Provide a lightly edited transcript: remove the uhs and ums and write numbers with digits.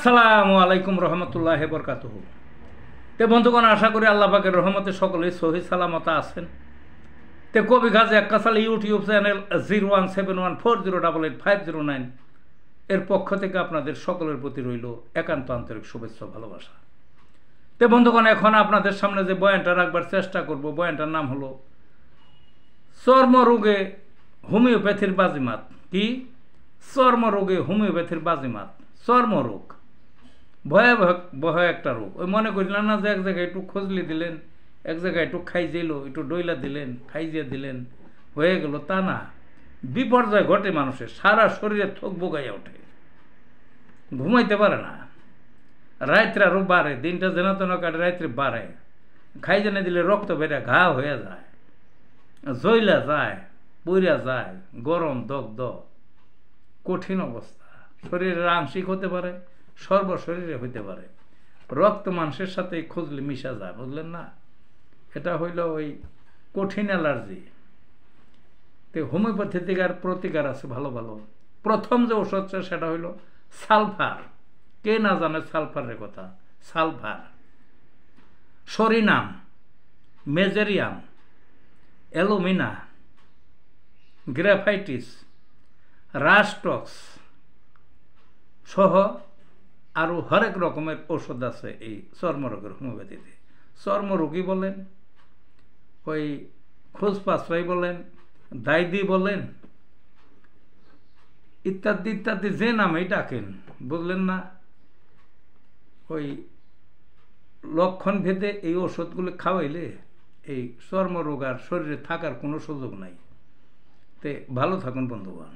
আসসালামু আলাইকুম রহমতুল্লাহি বরকাতুহু। তে বন্ধুগণ, আশা করি আল্লাহ পাকের রহমতে সকলেই সহি সালামত আছেন। তে কবি গাজী আক্কাস আলী ইউটিউব চ্যানেল 017140885009 এর পক্ষ থেকে আপনাদের সকলের প্রতি রইল একান্ত আন্তরিক শুভেচ্ছা ভালোবাসা। তে বন্ধুগণ, এখন আপনাদের সামনে যে বয়ানটা রাখবার চেষ্টা করব, বয়ানটার নাম হলো চর্মরোগে হোমিওপ্যাথির বাজিমাত। কি? চর্মরোগে হোমিওপ্যাথির বাজিমাত। চর্মরোগ ভয়াবহ একটা রোগ। ওই মনে করিলেন না যে এক জায়গায় একটু খজলি দিলেন, এক জায়গায় একটু খাইজিল, একটু ডইলা দিলেন, খাইজিয়া দিলেন, হয়ে গেল, তা না। বিপর্যয় ঘটে মানুষের, সারা শরীরে থোক বোগাইয়া ওঠে, ঘুমাইতে পারে না, রাত্রে আরও বাড়ে, দিনটা যেন তেন কাটে, রাত্রে বাড়ে, খাই জানে দিলে রক্ত বেড়ে ঘা হয়ে যায়, জইলা যায়, পুইরা যায়, গরম দগ্ধ, কঠিন অবস্থা। শরীরের আংশিক হতে পারে, সর্বশরীরে হইতে পারে। রক্ত মাংসের সাথে খুঁজলে মিশা যায়, বুঝলেন না? এটা হইল ওই কঠিন অ্যালার্জি। তো হোমিওপ্যাথি থেকে আর প্রতিকার আছে ভালো ভালো। প্রথম যে ওষুধটা সেটা হইল সালফার। কে না জানে সালফারের কথা? Sulphur, psorinum, mezereum, alumina, graphites, rhus tox সহ আরও হরেক রকমের ওষুধ আছে এই চর্মরোগের হোমিওপ্যাথিতে। চর্মরোগী বলেন, ওই খোঁজপাশরাই বলেন, দাইদি বলেন, ইত্যাদি ইত্যাদি যে নামেই ডাকেন, বুঝলেন না? ওই লক্ষণ ভেদে এই ওষুধগুলো খাওয়াইলে এই চর্মরোগ আর শরীরে থাকার কোনো সুযোগ নাই। তে ভালো থাকুন বন্ধুগণ।